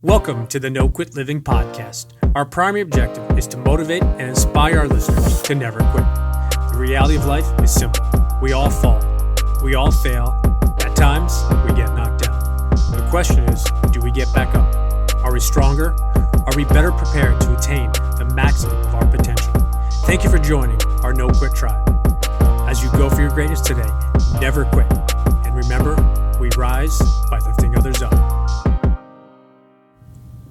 Welcome to the No Quit Living podcast. Our primary objective is to motivate and inspire our listeners to never quit. The reality of life is simple. We all fall. We all fail. At times, we get knocked down. The question is, do we get back up? Are we stronger? Are we better prepared to attain the maximum of our potential? Thank you for joining our No Quit tribe. As you go for your greatness today, never quit. And remember, we rise by lifting others up.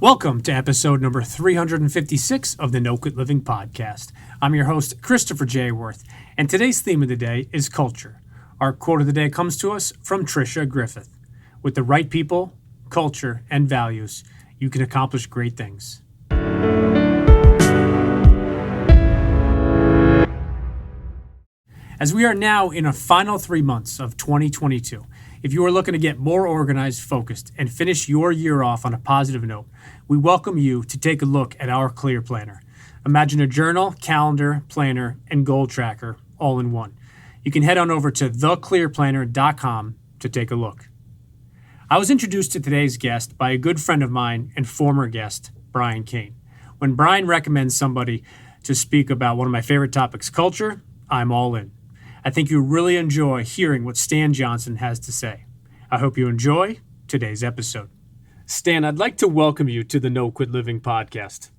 Welcome to episode number 356 of the No Quit Living podcast. I'm your host, Christopher J. Worth, and today's theme of the day is culture. Our quote of the day comes to us from Tricia Griffith. With the right people, culture, and values, you can accomplish great things. As we are now in our final 3 months of 2022, if you are looking to get more organized, focused, and finish your year off on a positive note, we welcome you to take a look at our Clear Planner. Imagine a journal, calendar, planner, and goal tracker all in one. You can head on over to theclearplanner.com to take a look. I was introduced to today's guest by a good friend of mine and former guest, Brian Kane. When Brian recommends somebody to speak about one of my favorite topics, culture, I'm all in. I think you'll really enjoy hearing what Stan Johnson has to say. I hope you enjoy today's episode. Stan, I'd like to welcome you to the No Quit Living podcast.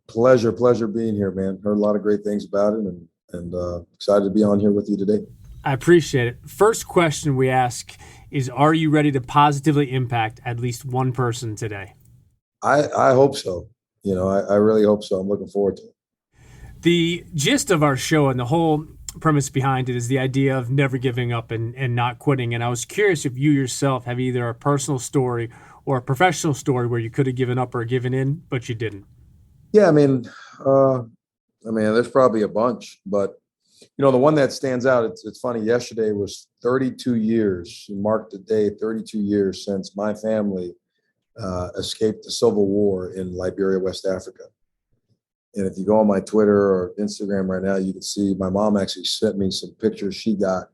Pleasure being here, man. Heard a lot of great things about it and excited to be on here with you today. I appreciate it. First question we ask is, are you ready to positively impact at least one person today? I hope so. I really hope so. I'm looking forward to it. The gist of our show and the whole premise behind it is the idea of never giving up and not quitting. And I was curious if you yourself have either a personal story or a professional story where you could have given up or given in, but you didn't. Yeah, I mean, there's probably a bunch, but the one that stands out, it's funny. Yesterday was 32 years, marked the day, 32 years since my family escaped the civil war in Liberia, West Africa. And if you go on my Twitter or Instagram right now, you can see my mom actually sent me some pictures she got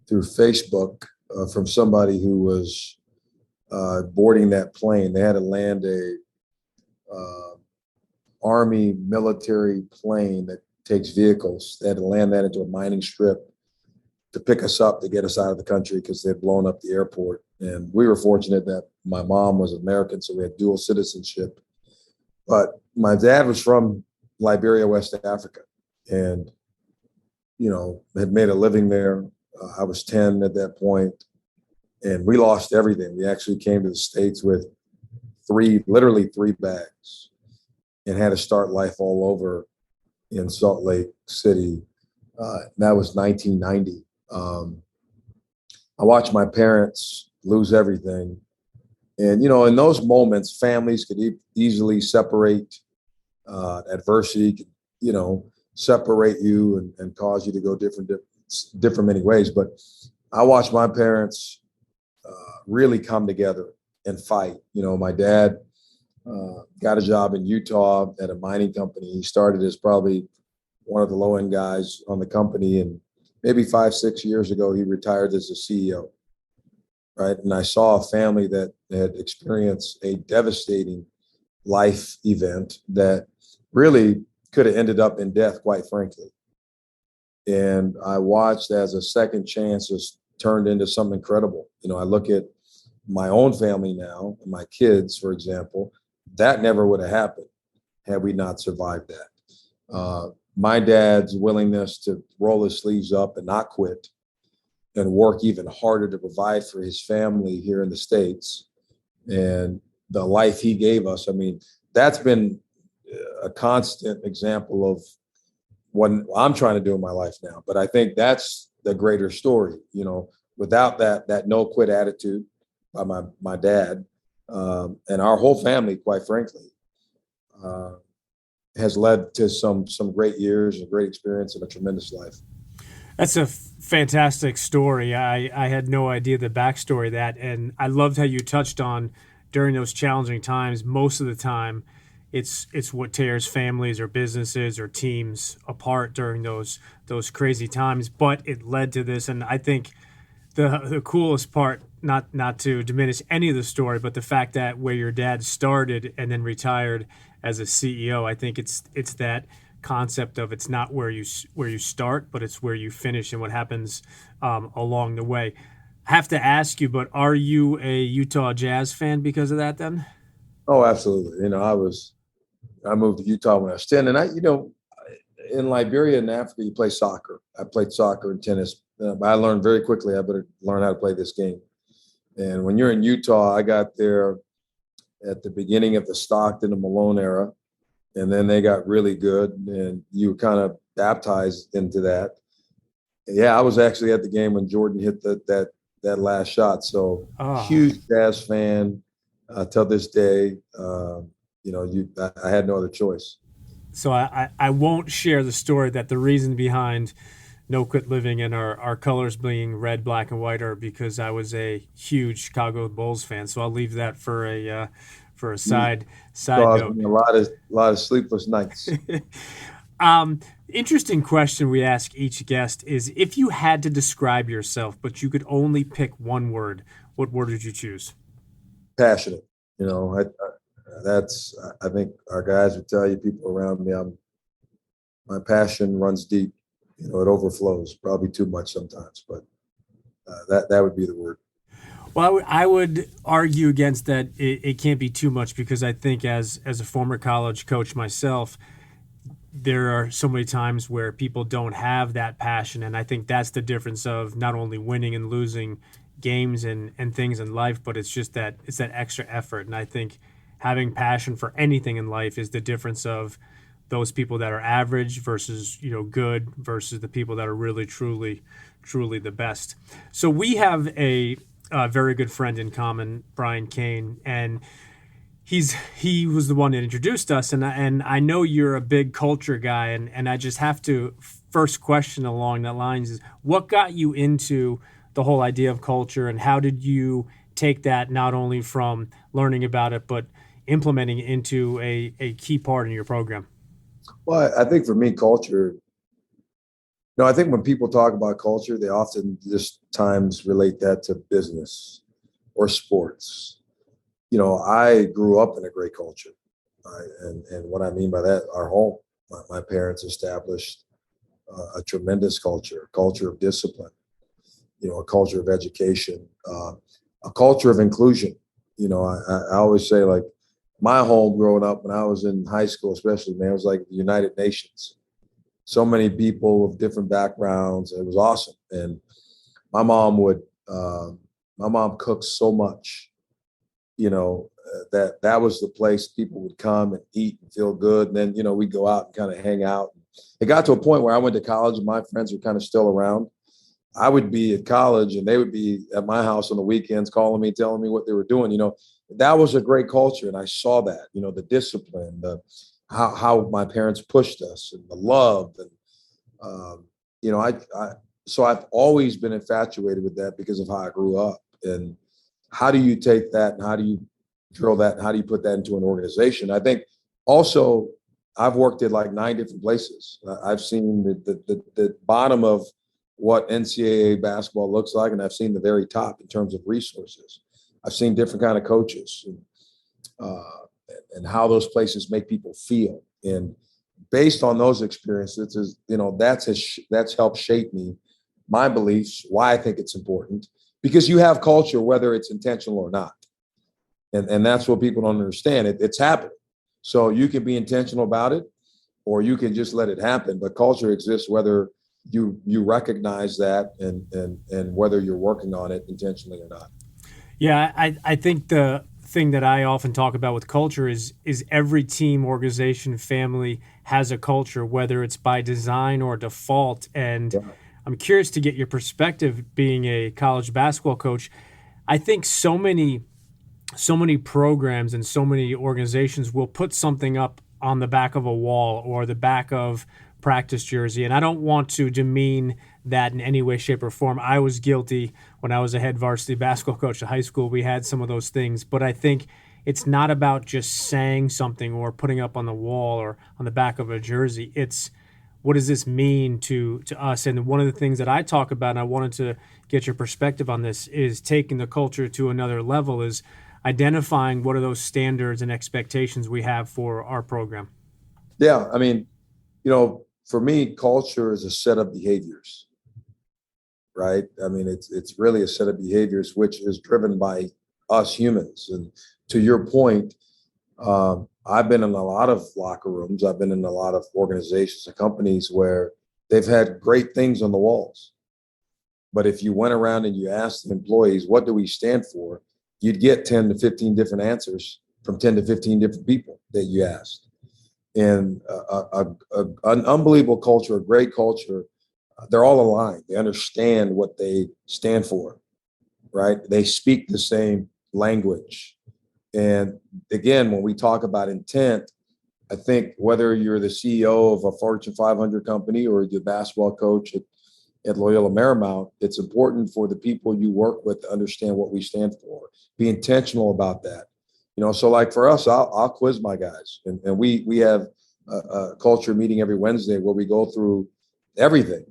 through Facebook from somebody who was boarding that plane. They had to land a Army military plane that takes vehicles. They had to land that into a mining strip to pick us up to get us out of the country because they had blown up the airport. And we were fortunate that my mom was American, so we had dual citizenship. But my dad was from Liberia, West Africa, and, had made a living there. I was 10 at that point, and we lost everything. We actually came to the States with literally three bags and had to start life all over in Salt Lake City. That was 1990. I watched my parents lose everything. And, in those moments, families could easily separate. Adversity could, separate you and cause you to go different many ways. But I watched my parents really come together and fight. My dad got a job in Utah at a mining company. He started as probably one of the low-end guys on the company. And maybe 5-6 years ago, he retired as a CEO. Right. And I saw a family that had experienced a devastating life event that really could have ended up in death, quite frankly. And I watched as a second chance just turned into something incredible. I look at my own family now, and my kids, for example, that never would have happened had we not survived that. My dad's willingness to roll his sleeves up and not quit and work even harder to provide for his family here in the States and the life he gave us. I mean, that's been a constant example of what I'm trying to do in my life now. But I think that's the greater story. Without that no quit attitude by my dad and our whole family, quite frankly, has led to some great years and great experience and a tremendous life. That's a fantastic story. I had no idea the backstory of that. And I loved how you touched on during those challenging times, most of the time, it's what tears families or businesses or teams apart during those crazy times. But it led to this. And I think the coolest part not to diminish any of the story, but the fact that where your dad started and then retired as a CEO, I think it's that concept of it's not where you start, but it's where you finish and what happens along the way. I have to ask you, but are you a Utah Jazz fan because of that then? Oh, absolutely. I moved to Utah when I was 10, and in Liberia and Africa, you play soccer. I played soccer and tennis. I learned very quickly I better learn how to play this game. And when you're in Utah, I got there at the beginning of the Stockton and Malone era, and then they got really good, and you were kind of baptized into that. Yeah, I was actually at the game when Jordan hit that last shot. So Oh, huge Jazz fan till this day. I had no other choice. so I won't share the story that the reason behind No Quit Living and our colors being red, black, and white are because I was a huge Chicago Bulls fan. So I'll leave that for a You side caused note. me a lot of sleepless nights. Interesting question we ask each guest is if you had to describe yourself, but you could only pick one word, what word would you choose? Passionate. You know, I think our guys would tell you, people around me, my passion runs deep. It overflows, probably too much sometimes, but that would be the word. Well, I would argue against that. It can't be too much because I think as a former college coach myself, there are so many times where people don't have that passion, and I think that's the difference of not only winning and losing games and things in life, but it's that extra effort. And I think having passion for anything in life is the difference of those people that are average versus good versus the people that are really truly the best. So we have a very good friend in common, Brian Kane, and he was the one that introduced us, and I know you're a big culture guy, and I just have to first question along that lines is what got you into the whole idea of culture, and how did you take that not only from learning about it but implementing it into a key part in your program? Well, I think for me, culture. No, I think when people talk about culture, they often just times relate that to business or sports. I grew up in a great culture. And what I mean by that, our home, my parents established a tremendous culture of discipline, a culture of education, a culture of inclusion. I always say, like, my home growing up when I was in high school, especially, man, it was like the United Nations. So many people of different backgrounds. It was awesome. And my mom would, my mom cooked so much, that was the place people would come and eat and feel good. And then, we'd go out and kind of hang out. It got to a point where I went to college and my friends were kind of still around. I would be at college and they would be at my house on the weekends calling me, telling me what they were doing. That was a great culture. And I saw that, the discipline, how my parents pushed us and the love. And, um, so I've always been infatuated with that because of how I grew up. And how do you take that and how do you drill that and how do you put that into an organization? I think also I've worked at like 9 different places. I've seen the bottom of what NCAA basketball looks like, and I've seen the very top in terms of resources. I've seen different kind of coaches and how those places make people feel. And based on those experiences, that's helped shape me, my beliefs, why I think it's important. Because you have culture, whether it's intentional or not. And that's what people don't understand. It's happening. So you can be intentional about it, or you can just let it happen. But culture exists whether you recognize that and whether you're working on it intentionally or not. Yeah, I think the thing that I often talk about with culture is every team, organization, family has a culture, whether it's by design or default. And Yeah. I'm curious to get your perspective being a college basketball coach. I think so many programs and so many organizations will put something up on the back of a wall or the back of practice jersey. And I don't want to demean that in any way, shape, or form. I was guilty when I was a head varsity basketball coach at high school. We had some of those things, but I think it's not about just saying something or putting up on the wall or on the back of a jersey. It's what does this mean to us? And one of the things that I talk about, and I wanted to get your perspective on this, is taking the culture to another level, is identifying what are those standards and expectations we have for our program. Yeah, I mean, for me, culture is a set of behaviors, right? I mean, it's really a set of behaviors which is driven by us humans. And to your point, I've been in a lot of locker rooms. I've been in a lot of organizations and companies where they've had great things on the walls. But if you went around and you asked the employees, what do we stand for? You'd get 10 to 15 different answers from 10 to 15 different people that you asked. And an unbelievable culture, a great culture, they're all aligned. They understand what they stand for, right? They speak the same language. And again, when we talk about intent, I think whether you're the CEO of a Fortune 500 company or the basketball coach at Loyola Marymount, it's important for the people you work with to understand what we stand for. Be intentional about that. So like for us, I'll quiz my guys, and we have a culture meeting every Wednesday where we go through everything,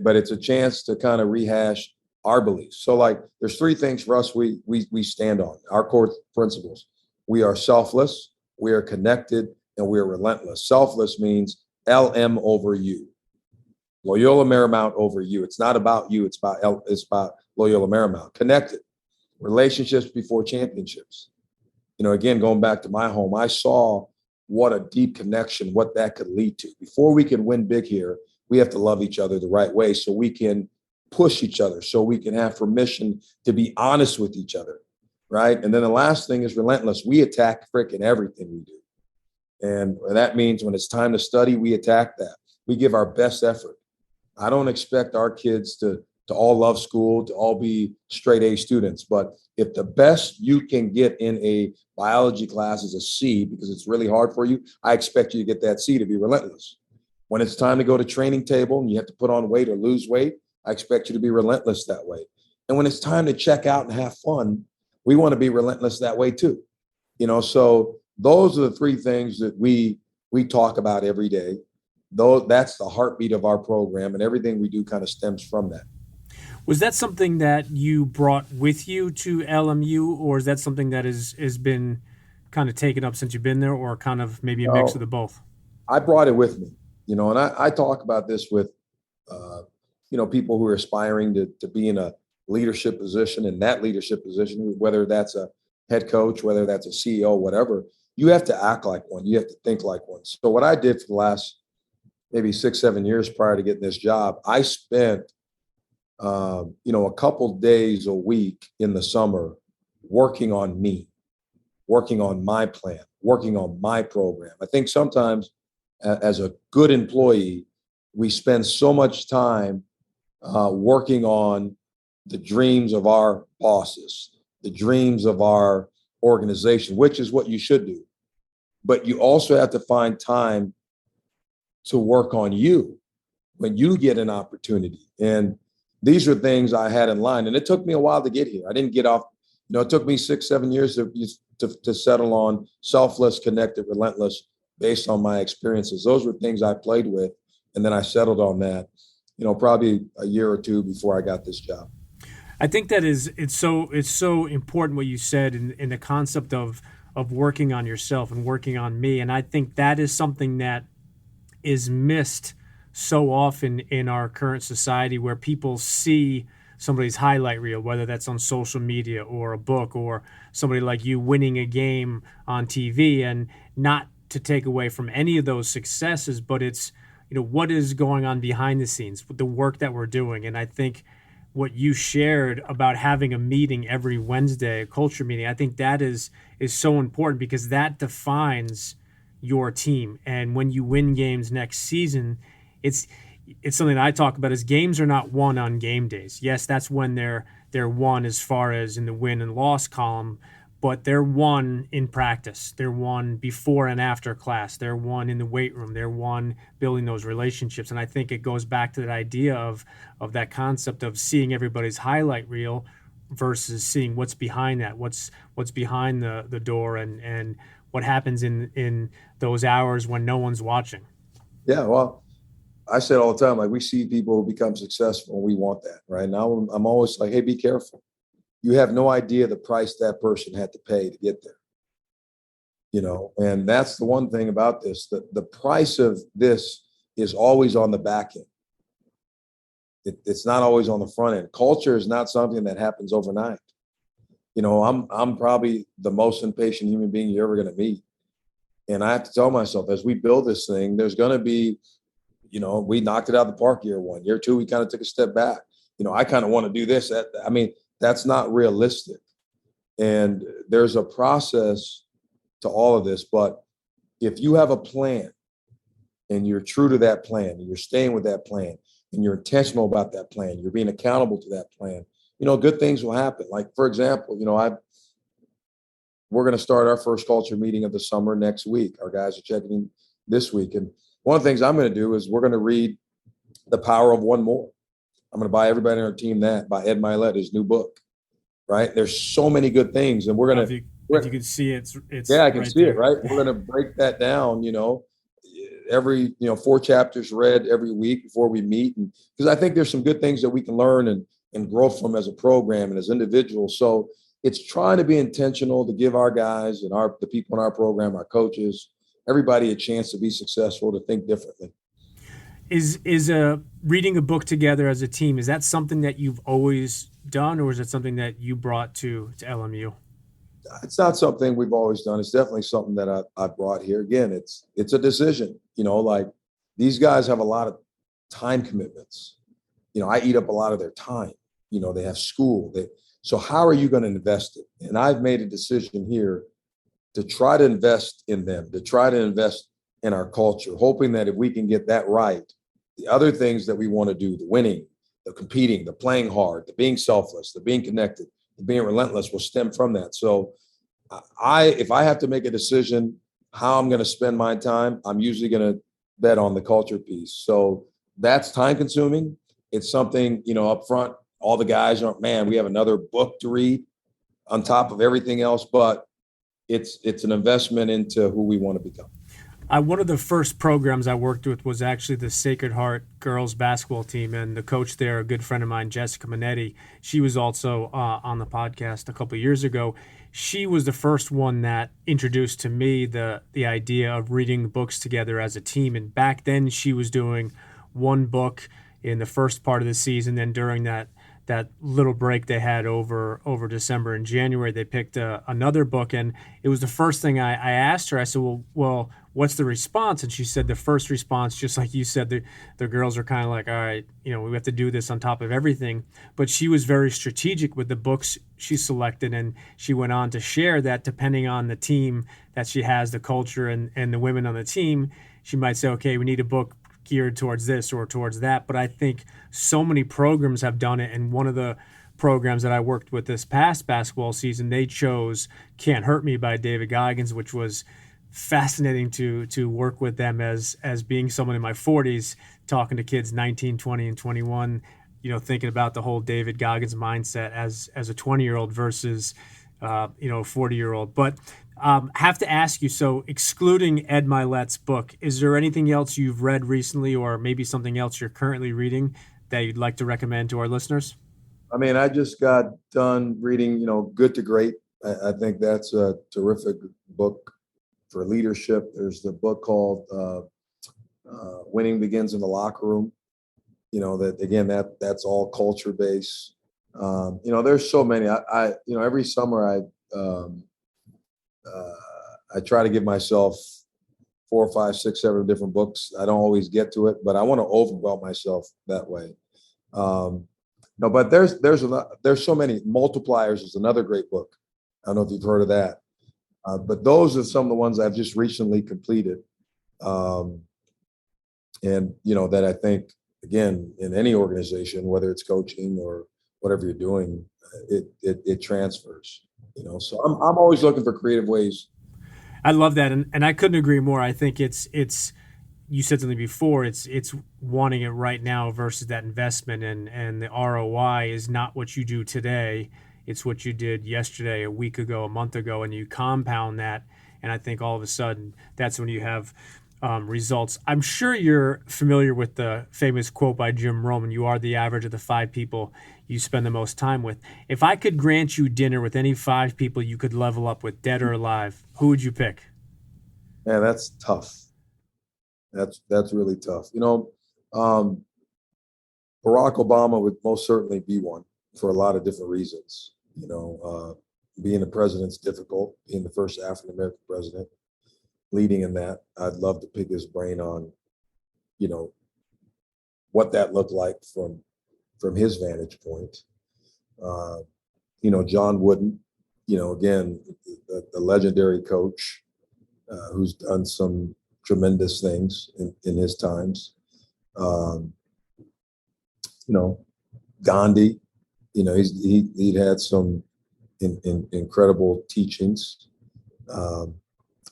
but it's a chance to kind of rehash our beliefs. So like there's three things for us we stand on, our core principles. We are selfless, we are connected, and we are relentless. Selfless means LM over you. Loyola Marymount over you. It's not about you, it's about Loyola Marymount. Connected. Relationships before championships. Again, going back to my home, I saw what a deep connection, what that could lead to. Before we can win big here, we have to love each other the right way so we can push each other, so we can have permission to be honest with each other, right? And then the last thing is relentless. We attack frickin' everything we do. And that means when it's time to study, we attack that. We give our best effort. I don't expect our kids to all love school, to all be straight A students. But if the best you can get in a biology class is a C because it's really hard for you, I expect you to get that C to be relentless. When it's time to go to training table and you have to put on weight or lose weight, I expect you to be relentless that way. And when it's time to check out and have fun, we want to be relentless that way too. So those are the three things that we talk about every day. Though that's the heartbeat of our program, and everything we do kind of stems from that. Was that something that you brought with you to LMU, or is that something that has been kind of taken up since you've been there, or kind of maybe a mix of the both? I brought it with me, and I talk about this with, people who are aspiring to be in a leadership position, and that leadership position, whether that's a head coach, whether that's a CEO, whatever, you have to act like one. You have to think like one. So what I did for the last maybe 6-7 years prior to getting this job, I spent, a couple days a week in the summer working on me, working on my plan, working on my program. I think sometimes as a good employee, we spend so much time working on the dreams of our bosses, the dreams of our organization, which is what you should do. But you also have to find time to work on you when you get an opportunity. And these are things I had in line. And it took me a while to get here. I didn't get off, it took me 6-7 years to settle on selfless, connected, relentless, based on my experiences. Those were things I played with. And then I settled on that, probably a year or two before I got this job. I think that it's so important what you said in the concept of working on yourself and working on me. And I think that is something that is missed so often in our current society, where people see somebody's highlight reel, whether that's on social media or a book, or somebody like you winning a game on TV, and not to take away from any of those successes, but it's, what is going on behind the scenes with the work that we're doing. And I think what you shared about having a meeting every Wednesday, a culture meeting, I think that is so important, because that defines your team. And when you win games next season, it's something that I talk about, is games are not won on game days. Yes, that's when they're won as far as in the win and loss column, but they're won in practice. They're won before and after class. They're won in the weight room. They're won building those relationships. And I think it goes back to that idea of that concept of seeing everybody's highlight reel versus seeing what's behind that, what's behind the door, and what happens in those hours when no one's watching. Yeah, well, I said all the time, like we see people who become successful and we want that, right? Now I'm always like, hey, be careful. You have no idea the price that person had to pay to get there, and that's the one thing about this. The price of this is always on the back end. It's not always on the front end. Culture is not something that happens overnight. I'm probably the most impatient human being you're ever going to meet. And I have to tell myself, as we build this thing, there's going to be, we knocked it out of the park year one. Year two, we kind of took a step back. I kind of want to do this. That's not realistic. And there's a process to all of this. But if you have a plan and you're true to that plan, and you're staying with that plan, and you're intentional about that plan, you're being accountable to that plan, good things will happen. Like, for example, we're going to start our first culture meeting of the summer next week. Our guys are checking in this week. And one of the things I'm going to do is we're going to read The Power of One More. I'm going to buy everybody on our team that, by Ed Milet, his new book, right? There's so many good things. And we're going to, if you can see it, it's yeah, I can right see there. it, right? We're going to break that down, every, 4 chapters read every week before we meet. And because I think there's some good things that we can learn and grow from as a program and as individuals. So it's trying to be intentional to give our guys and the people in our program, our coaches, everybody a chance to be successful, to think differently. Is reading a book together as a team, is that something that you've always done, or is it something that you brought to LMU? It's not something we've always done. It's definitely something that I brought here. Again, it's a decision. Like these guys have a lot of time commitments. I eat up a lot of their time. They have school. So how are you going to invest it? And I've made a decision here to try to invest in them, to try to invest in our culture, hoping that if we can get that right, the other things that we want to do, the winning, the competing, the playing hard, the being selfless, the being connected, the being relentless, will stem from that. So if I have to make a decision how I'm going to spend my time, I'm usually going to bet on the culture piece. So that's time consuming. It's something, up front, all the guys aren't, man, we have another book to read on top of everything else, but it's an investment into who we want to become. One of the first programs I worked with was actually the Sacred Heart girls basketball team, and the coach there, a good friend of mine, Jessica Minetti, she was also on the podcast a couple of years ago. She was the first one that introduced to me the idea of reading books together as a team. And back then she was doing one book in the first part of the season. Then during that little break they had over December and January, they picked another book. And it was the first thing I asked her. I said, well, what's the response? And she said the first response, just like you said, the girls are kind of like, all right, we have to do this on top of everything. But she was very strategic with the books she selected. And she went on to share that depending on the team that she has, the culture and the women on the team, she might say, okay, we need a book geared towards this or towards that. But I think so many programs have done it. And one of the programs that I worked with this past basketball season, they chose Can't Hurt Me by David Goggins, which was fascinating to work with them as being someone in my 40s, talking to kids 19, 20, and 21, thinking about the whole David Goggins mindset as a 20-year-old versus a 40-year-old. But have to ask you, so excluding Ed Milet's book, is there anything else you've read recently, or maybe something else you're currently reading that you'd like to recommend to our listeners? I just got done reading, Good to Great. I think that's a terrific book for leadership. There's the book called Winning Begins in the Locker Room. That again, that's all culture based. There's so many. I every summer I try to give myself 4, 5, 6, 7 different books. I don't always get to it, but I want to overwhelm myself that way. No, but there's so many. Multipliers is another great book. I don't know if you've heard of that. But those are some of the ones I've just recently completed. And, that I think, again, in any organization, whether it's coaching or whatever you're doing, it transfers, so I'm always looking for creative ways. I love that. And I couldn't agree more. I think it's you said something before, it's wanting it right now versus that investment, and the ROI is not what you do today. It's what you did yesterday, a week ago, a month ago, and you compound that. And I think all of a sudden that's when you have results. I'm sure you're familiar with the famous quote by Jim Rohn: "You are the average of the 5 people you spend the most time with." If I could grant you dinner with any 5 people you could level up with, dead or alive, who would you pick? Man, that's tough. That's really tough. Um, Barack Obama would most certainly be one for a lot of different reasons. Being a president's difficult. Being the first African American president, leading in that, I'd love to pick his brain on, you know, what that looked like from his vantage point. Uh, John Wooden, again, the legendary coach who's done some tremendous things in his times. Um, Gandhi, he'd had some incredible teachings.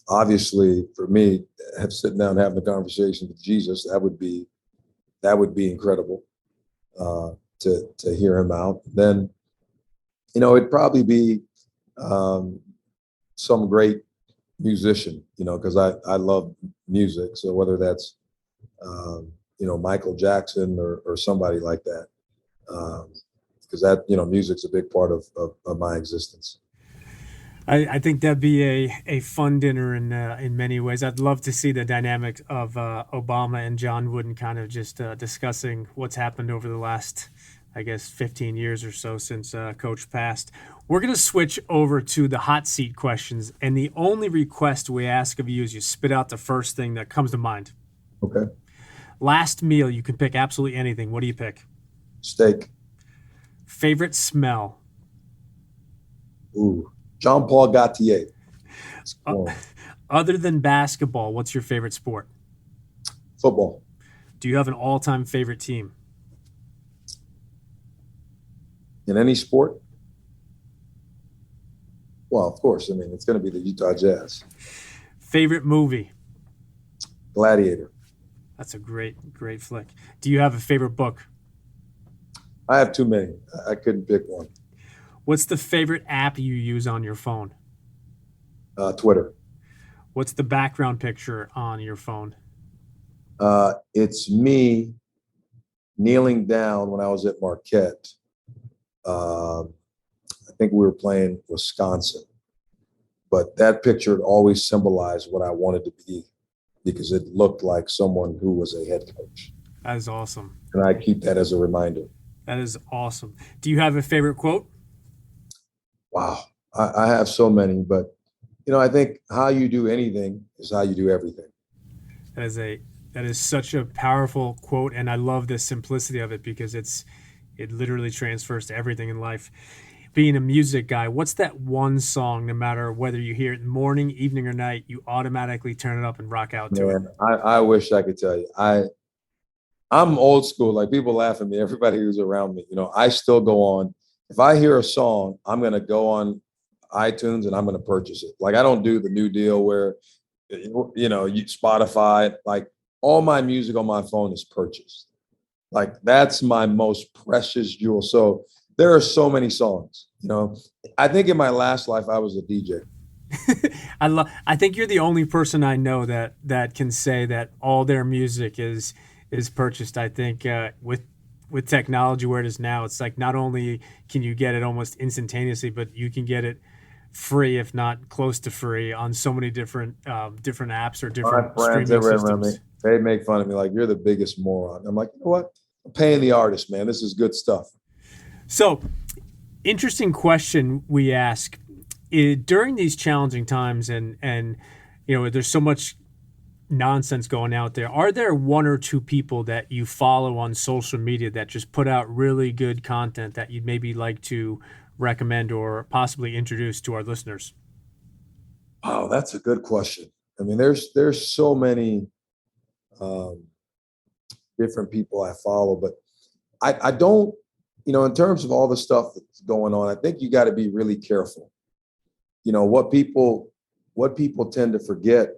Obviously, for me, sitting down and having a conversation with Jesus, that would be incredible to hear him out. Then, it'd probably be some great musician, because I love music. So whether that's Michael Jackson or somebody like that, because that music's a big part of my existence. I think that'd be a fun dinner in many ways. I'd love to see the dynamic of Obama and John Wooden kind of just discussing what's happened over the last, I guess, 15 years or so since Coach passed. We're going to switch over to the hot seat questions, and the only request we ask of you is you spit out the first thing that comes to mind. Okay. Last meal, you can pick absolutely anything. What do you pick? Steak. Favorite smell? Ooh, Jean Paul Gaultier. Other than basketball, what's your favorite sport? Football. Do you have an all-time favorite team? In any sport? Well, of course. I mean, it's going to be the Utah Jazz. Favorite movie? Gladiator. That's a great flick. Do you have a favorite book? I have too many. I couldn't pick one. What's the favorite app you use on your phone? Twitter. What's the background picture on your phone? It's me kneeling down when I was at Marquette. I think we were playing Wisconsin, but that picture had always symbolized what I wanted to be because it looked like someone who was a head coach. That is awesome. And I keep that as a reminder. That is awesome. Do you have a favorite quote? Wow. I have so many, but I think how you do anything is how you do everything. That is such a powerful quote, and I love the simplicity of it because it literally transfers to everything in life. Being a music guy, what's that one song, no matter whether you hear it in the morning, evening, or night, you automatically turn it up and rock out to it? I wish I could tell you. I'm old school. Like, people laugh at me, everybody who's around me. I still go on. If I hear a song, I'm going to go on iTunes and I'm going to purchase it. Like, I don't do the new deal where, Spotify, like, all my music on my phone is purchased. Like, that's my most precious jewel. So there are so many songs, I think in my last life, I was a DJ. I think you're the only person I know that can say that all their music is purchased. I think with technology where it is now, it's like not only can you get it almost instantaneously, but you can get it free, if not close to free, on so many different apps or different streaming systems. They make fun of me like, you're the biggest moron. I'm like, you know what? I'm paying the artist, man. This is good stuff. So, interesting question we ask during these challenging times, and there's so much nonsense going out there. Are there one or two people that you follow on social media that just put out really good content that you'd maybe like to recommend or possibly introduce to our listeners? Oh, that's a good question. I mean, there's so many different people I follow, but I don't, in terms of all the stuff that's going on, I think you got to be really careful. What people tend to forget,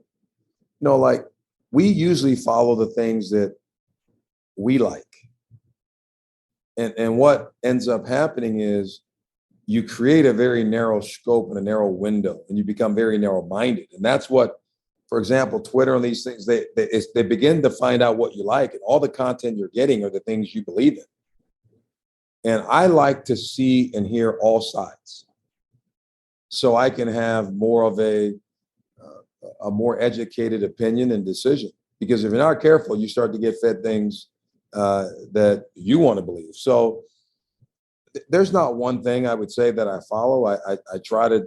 like, we usually follow the things that we like. And what ends up happening is you create a very narrow scope and a narrow window, and you become very narrow-minded. And that's what for example, Twitter and these things, they begin to find out what you like, and all the content you're getting are the things you believe in. And I like to see and hear all sides, so I can have more of a more educated opinion and decision. Because if you're not careful, you start to get fed things that you want to believe. So there's not one thing I would say that I follow. I try to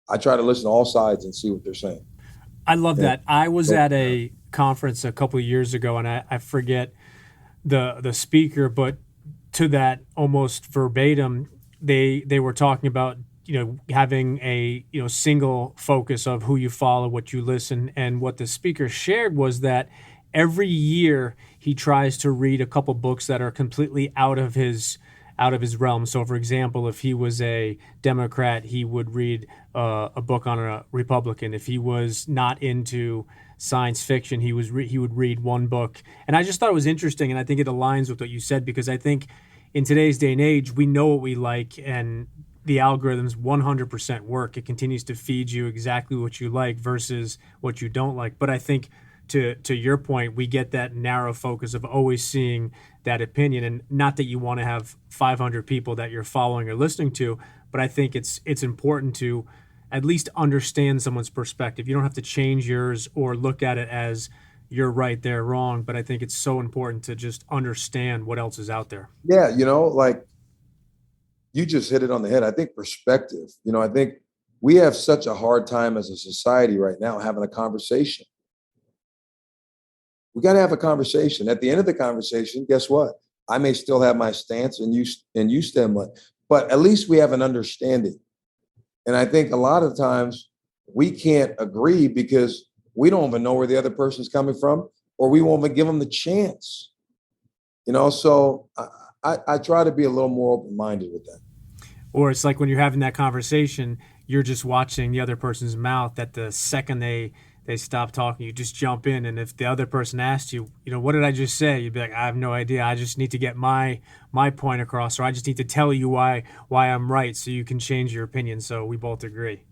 listen to all sides and see what they're saying. I love that. I was at a conference a couple of years ago, and I forget the speaker, but to that almost verbatim, they were talking about, having a, single focus of who you follow, what you listen. And what the speaker shared was that every year he tries to read a couple books that are completely out of his realm. So, for example, if he was a Democrat, he would read a book on a Republican. If he was not into science fiction, he would read one book. And I just thought it was interesting, and I think it aligns with what you said, because I think in today's day and age, we know what we like, and the algorithms 100% work. It continues to feed you exactly what you like versus what you don't like. But I think to your point, we get that narrow focus of always seeing that opinion, and not that you want to have 500 people that you're following or listening to, but I think it's important to at least understand someone's perspective. You don't have to change yours or look at it as you're right, they're wrong, but I think it's so important to just understand what else is out there. Yeah, like you just hit it on the head. I think perspective, I think we have such a hard time as a society right now having a conversation. We got to have a conversation. At the end of the conversation, guess what? I may still have my stance and you stem it, but at least we have an understanding. And I think a lot of times we can't agree because we don't even know where the other person's coming from, or we won't even give them the chance. So I try to be a little more open-minded with that. Or it's like when you're having that conversation, you're just watching the other person's mouth. That the second they stop talking, you just jump in. And if the other person asked you, what did I just say? You'd be like, I have no idea. I just need to get my point across, or I just need to tell you why I'm right, so you can change your opinion. So we both agree.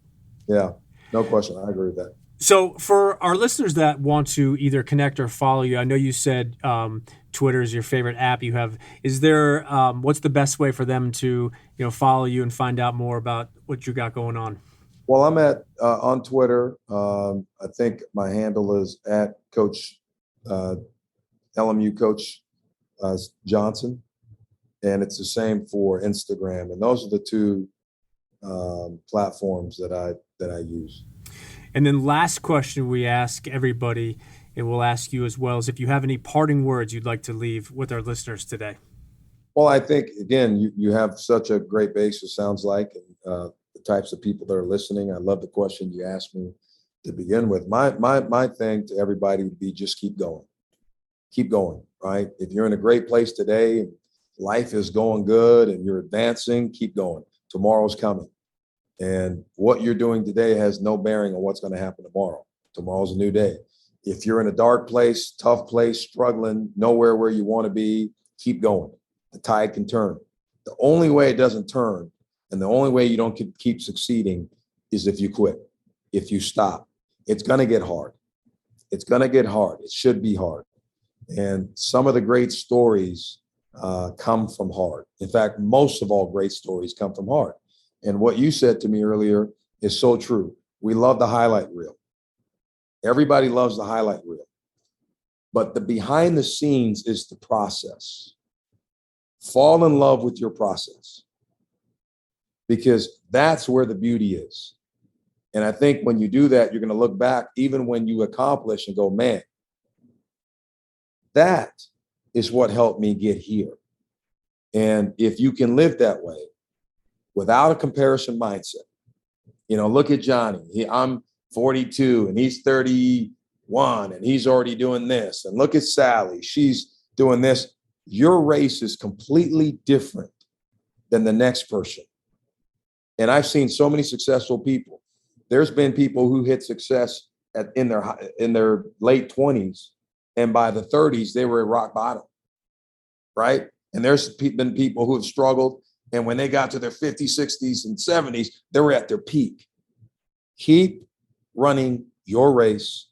Yeah, no question. I agree with that. So for our listeners that want to either connect or follow you, I know you said Twitter is your favorite app you have. Is there what's the best way for them to follow you and find out more about what you got going on? Well, I'm at on Twitter. I think my handle is at Coach LMU Coach Johnson, and it's the same for Instagram. And those are the two platforms that I use. And then last question we ask everybody, and we'll ask you as well, is if you have any parting words you'd like to leave with our listeners today. Well, I think, again, you have such a great base, it sounds like, and the types of people that are listening. I love the question you asked me to begin with. My thing to everybody would be just keep going. Keep going, right? If you're in a great place today, life is going good and you're advancing, keep going. Tomorrow's coming. And what you're doing today has no bearing on what's going to happen tomorrow. Tomorrow's a new day. If you're in a dark place, tough place, struggling, nowhere where you want to be, keep going. The tide can turn. The only way it doesn't turn, and the only way you don't keep succeeding, is if you quit, if you stop. It's going to get hard. It's going to get hard. It should be hard. And some of the great stories come from hard. In fact, most of all great stories come from hard. And what you said to me earlier is so true. We love the highlight reel. Everybody loves the highlight reel. But the behind the scenes is the process. Fall in love with your process, because that's where the beauty is. And I think when you do that, you're going to look back, even when you accomplish, and go, man, that is what helped me get here. And if you can live that way, without a comparison mindset, look at Johnny. I'm 42 and he's 31 and he's already doing this. And look at Sally. She's doing this. Your race is completely different than the next person. And I've seen so many successful people. There's been people who hit success in their late 20s, and by the 30s, they were at rock bottom, right? And there's been people who have struggled, and when they got to their 50s, 60s, and 70s, they were at their peak. Keep running your race,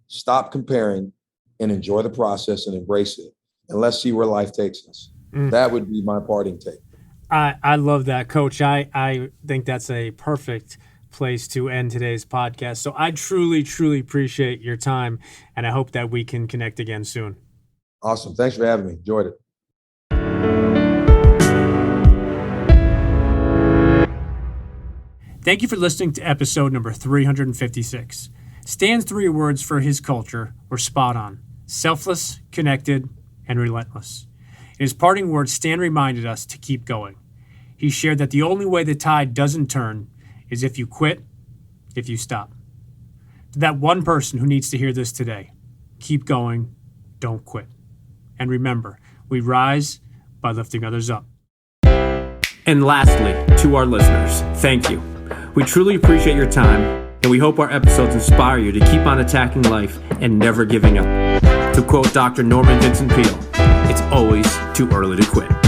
stop comparing, and enjoy the process and embrace it. And let's see where life takes us. That would be my parting take. I love that, Coach. I think that's a perfect place to end today's podcast. So I truly, truly appreciate your time, and I hope that we can connect again soon. Awesome. Thanks for having me. Enjoyed it. Thank you for listening to episode number 356. Stan's 3 words for his culture were spot on: selfless, connected, and relentless. In his parting words, Stan reminded us to keep going. He shared that the only way the tide doesn't turn is if you quit, if you stop. To that one person who needs to hear this today, keep going, don't quit. And remember, we rise by lifting others up. And lastly, to our listeners, thank you. We truly appreciate your time, and we hope our episodes inspire you to keep on attacking life and never giving up. To quote Dr. Norman Vincent Peale, it's always too early to quit.